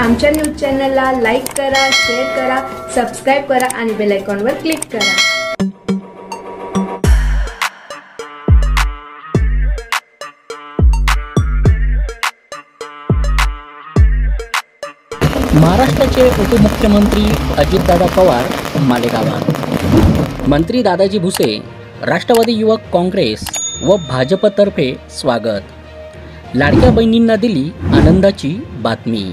आमच्या न्यूज चॅनलला लाईक करा, शेअर करा, सबस्क्राईब करा आणि बेल आयकॉनवर क्लिक करा. महाराष्ट्राचे उपमुख्यमंत्री अजितदादा पवार मालेगावात. मंत्री दादाजी भुसे, राष्ट्रवादी युवक काँग्रेस व भाजपतर्फे स्वागत. लाडक्या बहिणींना दिली आनंदाची बातमी.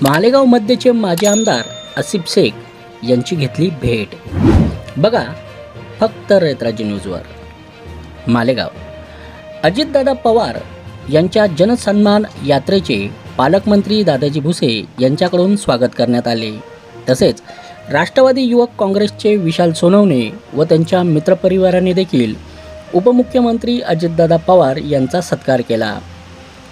मालेगाव मध्यचे माजी आमदार आसिफ शेख यांची घेतली भेट. बघा फक्त रयतराज्य न्यूजवर. मालेगाव. अजितदादा पवार यांच्या जनसन्मान यात्रेचे पालकमंत्री दादाजी भुसे यांच्याकडून स्वागत करण्यात आले. तसेच राष्ट्रवादी युवक काँग्रेसचे विशाल सोनवणे व त्यांच्या मित्रपरिवाराने देखील उपमुख्यमंत्री अजितदादा पवार यांचा सत्कार केला.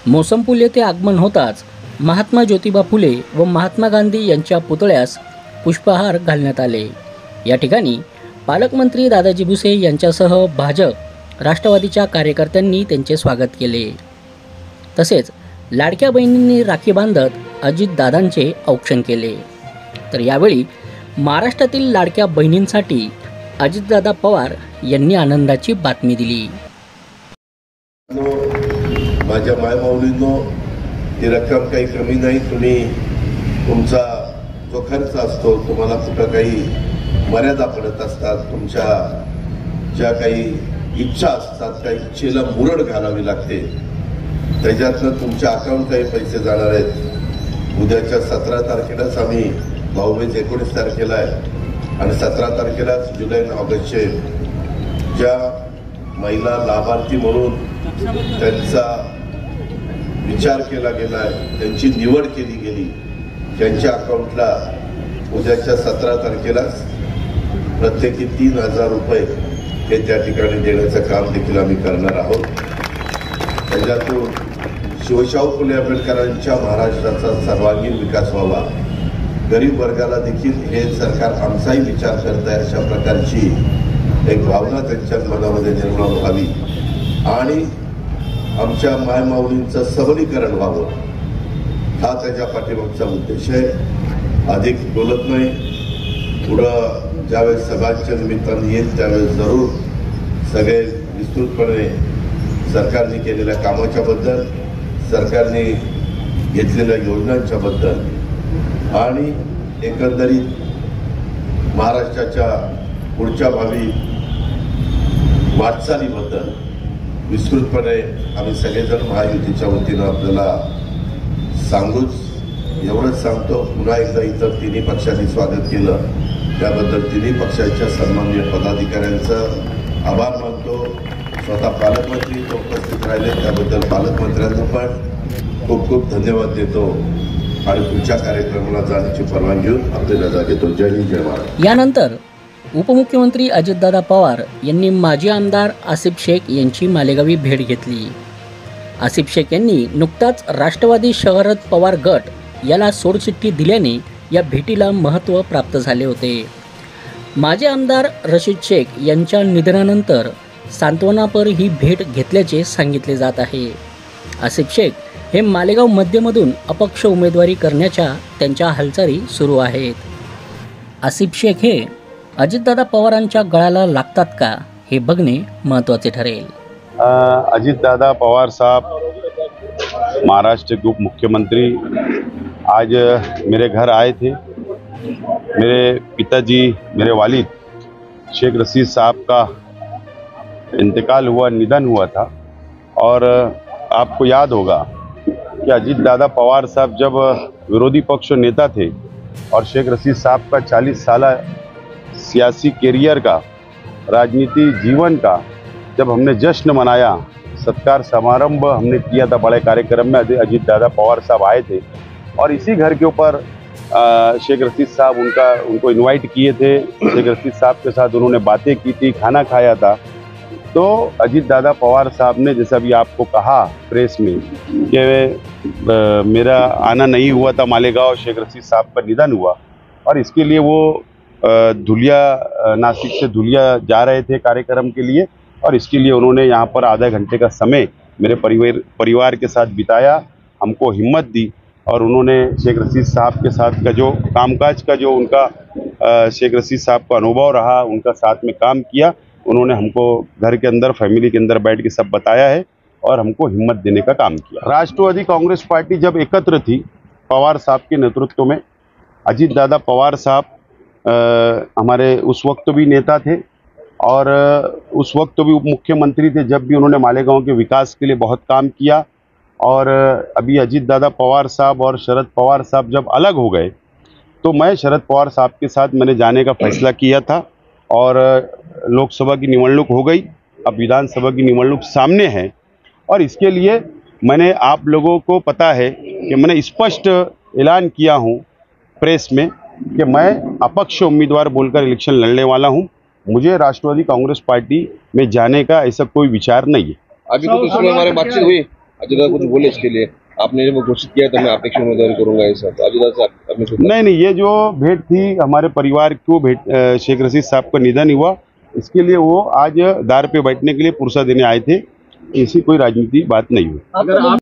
मोसमपूल येथे आगमन होताच महात्मा ज्योतिबा फुले व महात्मा गांधी यांच्या पुतळ्यास पुष्पहार घालण्यात आले. या ठिकाणी पालकमंत्री दादाजी भुसे यांच्यासह भाजप राष्ट्रवादीच्या कार्यकर्त्यांनी त्यांचे स्वागत केले. तसेच लाडक्या बहिणींनी राखी बांधत अजितदादांचे औक्षण केले. तर यावेळी महाराष्ट्रातील लाडक्या बहिणींसाठी अजितदादा पवार यांनी आनंदाची बातमी दिली. माझ्या मायमाऊलींनो, ती रक्कम काही कमी नाही. तुम्ही तुमचा जो खर्च असतो, तुम्हाला कुठं काही मर्यादा पडत असतात, तुमच्या ज्या काही इच्छा असतात, त्या इच्छेला मुरड घालावी लागते. त्याच्यातनं तुमच्या अकाउंट काही पैसे जाणार आहेत. उद्याच्या 17 तारखेलाच आम्ही भाऊबीज 19 तारखेला आहे आणि 17 तारखेलाच जुलै आणि ऑगस्टचे ज्या महिला लाभार्थी म्हणून त्यांचा विचार केला गेला आहे, त्यांची निवड केली गेली, त्यांच्या अकाउंटला उद्याच्या 17 तारखेलाच प्रत्येकी 3,000 रुपये हे त्या ठिकाणी देण्याचं काम देखील आम्ही करणार आहोत. त्याच्यातून शिवशाहू फुले आंबेडकरांच्या महाराष्ट्राचा सर्वांगीण विकास व्हावा, गरीब वर्गाला देखील हे सरकार आमचाही विचार करत आहे अशा प्रकारची एक भावना त्यांच्या मनामध्ये निर्माण व्हावी आणि आमच्या मायमाऊलींचं सबलीकरण व्हावं, हा त्याच्या पाठीमागचा उद्देश आहे. अधिक बोलत नाही. पुढं ज्यावेळेस सभांच्या निमित्ताने येईल त्यावेळेस जरूर सगळे विस्तृतपणे सरकारने केलेल्या कामाच्या बद्दल, सरकारने घेतलेल्या योजनांच्या बद्दल आणि एकंदरीत महाराष्ट्राच्या पुढच्या भावी वाटचालीबद्दल विस्तृतपणे आम्ही सगळेजण महायुतीच्या वतीनं आपल्याला सांगूच. एवढंच सांगतो. पुन्हा एकदा इतर तिन्ही पक्षांनी स्वागत केलं त्याबद्दल तिन्ही पक्षाच्या सन्माननीय पदाधिकाऱ्यांचं आभार मानतो. स्वतः पालकमंत्री उपस्थित राहिले त्याबद्दल पालकमंत्र्यांना पण खूप खूप धन्यवाद देतो आणि पुढच्या कार्यक्रमाला जाण्याची परवानगी घेऊन आपली रजा घेतो. जय हिंद, जय महाराष्ट्र. यानंतर उपमुख्यमंत्री अजितदादा पवार यांनी माजी आमदार आसिफ शेख यांची मालेगावी भेट घेतली. आसिफ शेख यांनी नुकताच राष्ट्रवादी शरद पवार गट याला सोडचिठ्ठी दिल्याने या भेटीला महत्त्व प्राप्त झाले होते. माजी आमदार रशीद शेख यांच्या निधनानंतर सांत्वनापर ही भेट घेतल्याचे सांगितले जात आहे. आसिफ शेख हे मालेगाव मध्यमधून अपक्ष उमेदवारी करण्याच्या त्यांच्या हालचाली सुरू आहेत. आसिफ शेख हे अजितदादा पवारांच्या गळाला लागतात का, हे बघणे महत्त्वाचे ठरेल. अजितदादा पवार साहब महाराष्ट्र के उप मुख्यमंत्री आज मेरे घर आए थे. मेरे पिताजी, मेरे वालिद शेख रशीद साहब का इंतकाल हुआ, निधन हुआ था. और आपको याद होगा कि अजितदादा पवार साहब जब विरोधी पक्ष नेता थे और शेख रशीद साहब का 40 साल सियासी करियर का, राजनीति जीवन का जब हमने जश्न मनाया, सत्कार समारंभ हमने किया था बड़े कार्यक्रम में, अजितदादा पवार साहब आए थे और इसी घर के ऊपर शेख रशीद साहब उनको इनवाइट किए थे. शेख रशीद साहब के साथ उन्होंने बातें की थी, खाना खाया था. तो अजितदादा पवार साहब ने जैसा भी आपको कहा प्रेस में कि मेरा आना नहीं हुआ था मालेगांव, शेख रशीद साहब का निधन हुआ और इसके लिए वो धुलिया, नासिक से धुलिया जा रहे थे कार्यक्रम के लिए और इसके लिए उन्होंने यहाँ पर आधा घंटे का समय मेरे परिवार के साथ बिताया, हमको हिम्मत दी और उन्होंने शेख रशीद साहब के साथ का जो कामकाज का जो उनका शेख रशीद साहब का अनुभव रहा, उनका साथ में काम किया, उन्होंने हमको घर के अंदर फैमिली के अंदर बैठ के सब बताया है और हमको हिम्मत देने का काम किया। राष्ट्रवादी कांग्रेस पार्टी जब एकत्र थी पवार साहब के नेतृत्व में, अजीत दादा पवार साहब हमारे उस वक्त भी नेता थे और उस वक्त भी उप मुख्यमंत्री थे, जब भी उन्होंने मालेगांव के विकास के लिए बहुत काम किया। और अभी अजीत दादा पवार साहब और शरद पवार साहब जब अलग हो गए तो मैं शरद पवार साहब के साथ मैंने जाने का फैसला किया था और लोकसभा की निवडणूक हो गई, अब विधानसभा की निवडणूक सामने है और इसके लिए मैंने आप लोगों को पता है कि मैंने स्पष्ट ऐलान किया हूं प्रेस में कि मैं अपक्ष उम्मीदवार बोलकर इलेक्शन लड़ने वाला हूं। मुझे राष्ट्रवादी कांग्रेस पार्टी में जाने का ऐसा कोई विचार नहीं है। अभी तो कुछ समय हमारी बातचीत हुई, अजीत दादा कुछ बोले इसके लिए, आपने जब घोषित किया तो मैं अपक्ष उम्मीदवार करूंगा ऐसा, तो अजीत दादा से आपने नहीं, ये जो भेंट थी हमारे परिवार को भेंट शेख रशीद साहब का निधन हुआ, इसके लिए वो आज दार पे बैठने के लिए पुरसा देने आए थे, ऐसी कोई राजनीतिक बात नहीं हुई।